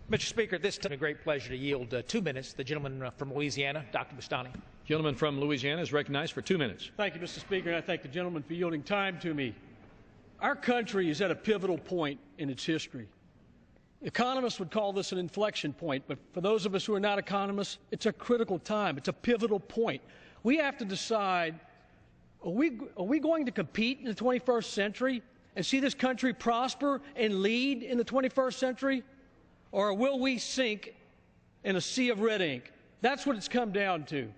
Mr. Speaker, at this time, it's a great pleasure to yield 2 minutes. The gentleman from Louisiana, Dr. Boustany. Gentleman from Louisiana is recognized for 2 minutes. Thank you, Mr. Speaker, and I thank the gentleman for yielding time to me. Our country is at a pivotal point in its history. Economists would call this an inflection point, but for those of us who are not economists, it's a critical time. It's a pivotal point. We have to decide, are we going to compete in the 21st century and see this country prosper and lead in the 21st century? Or will we sink in a sea of red ink? That's what it's come down to.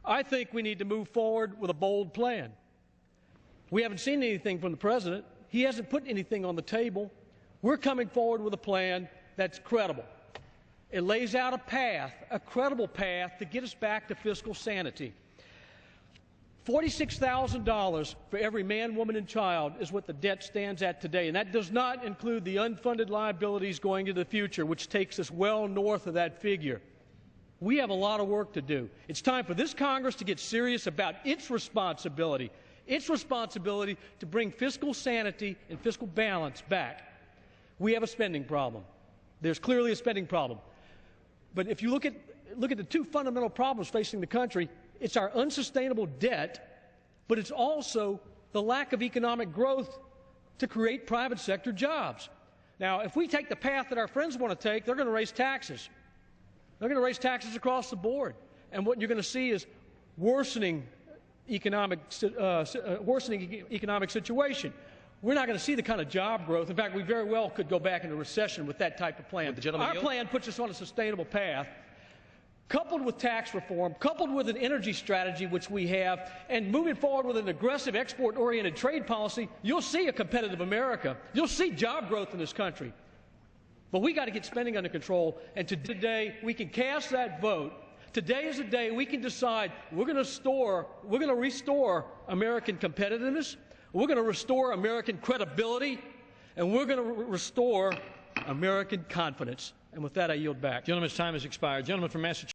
I think we need to move forward with a bold plan. We haven't seen anything from the President. He hasn't put anything on the table. We're coming forward with a plan that's credible. It lays out a path, a credible path to get us back to fiscal sanity. $46,000 for every man, woman, and child is what the debt stands at today, and that does not include the unfunded liabilities going into the future, which takes us well north of that figure. We have a lot of work to do. It's time for this Congress to get serious about its responsibility to bring fiscal sanity and fiscal balance back. We have a spending problem. There's clearly a spending problem. But if you look at the two fundamental problems facing the country, it's our unsustainable debt, but it's also the lack of economic growth to create private sector jobs. Now, if we take the path that our friends want to take, they're going to raise taxes. They're going to raise taxes across the board. And what you're going to see is worsening economic situation. We're not going to see the kind of job growth. In fact, we very well could go back into recession with that type of plan. Our plan puts us on a sustainable path, coupled with tax reform, coupled with an energy strategy, which we have, and moving forward with an aggressive export-oriented trade policy. You'll see a competitive America. You'll see job growth in this country. But we got to get spending under control, and today we can cast that vote. Today is the day we can decide we're going to restore American competitiveness, we're going to restore American credibility, and we're going to restore American confidence. And with that, I yield back. Gentleman's time has expired. Gentleman from Massachusetts.